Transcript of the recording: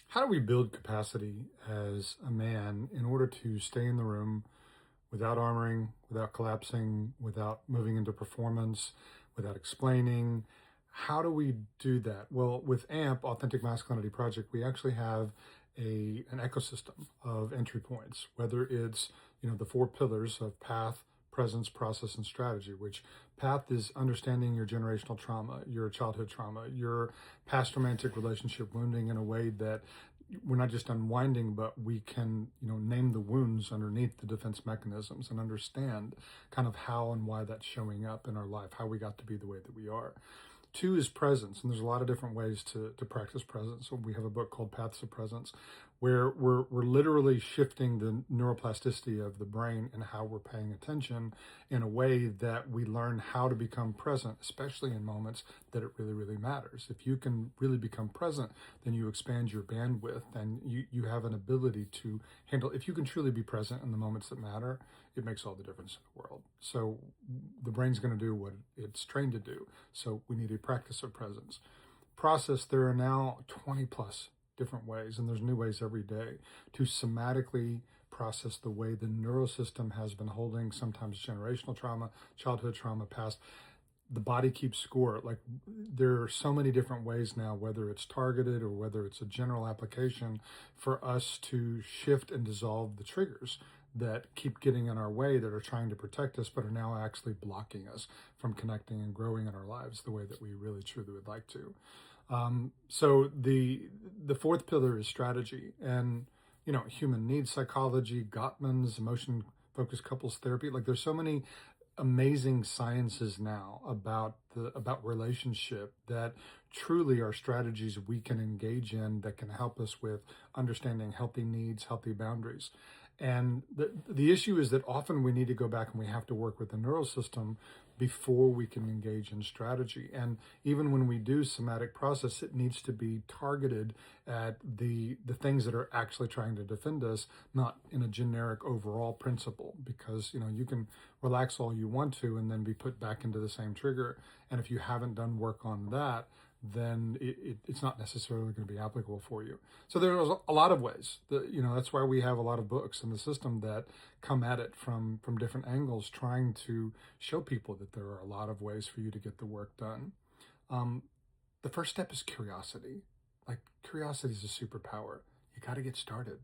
How do we build capacity as a man in order to stay in the room without armoring, without collapsing, without moving into performance, without explaining? How do we do that? Well, with AMP, Authentic Masculinity Project, we actually have an ecosystem of entry points, whether it's, the four pillars of path, presence, process, and strategy, which path is understanding your generational trauma, your childhood trauma, your past romantic relationship wounding in a way that we're not just unwinding, but we can, name the wounds underneath the defense mechanisms and understand kind of how and why that's showing up in our life, how we got to be the way that we are. Two is presence, and there's a lot of different ways to practice presence. So we have a book called Paths of Presence, where we're literally shifting the neuroplasticity of the brain and how we're paying attention in a way that we learn how to become present, especially in moments that it really, really matters. If you can really become present, then you expand your bandwidth and you have an ability to handle. If you can truly be present in the moments that matter, it makes all the difference in the world. So the brain's going to do what it's trained to do. So we need a practice of presence. Process, there are now 20 plus different ways, and there's new ways every day to somatically process the way the neural system has been holding sometimes generational trauma, childhood trauma, past. The body keeps score. Like, there are so many different ways now, whether it's targeted or whether it's a general application, for us to shift and dissolve the triggers that keep getting in our way, that are trying to protect us, but are now actually blocking us from connecting and growing in our lives the way that we really truly would like to. So the fourth pillar is strategy, and human needs psychology, Gottman's emotion focused couples therapy. Like, there's so many amazing sciences now about relationship that truly are strategies we can engage in that can help us with understanding healthy needs, healthy boundaries. And the issue is that often we need to go back and we have to work with the neural system before we can engage in strategy. And even when we do somatic process, it needs to be targeted at the things that are actually trying to defend us, not in a generic overall principle, because you can relax all you want to and then be put back into the same trigger. And if you haven't done work on that, then it's not necessarily going to be applicable for you. So there's a lot of ways that, that's why we have a lot of books in the system that come at it from different angles, trying to show people that there are a lot of ways for you to get the work done. The first step is curiosity. Like, curiosity is a superpower. You got to get started.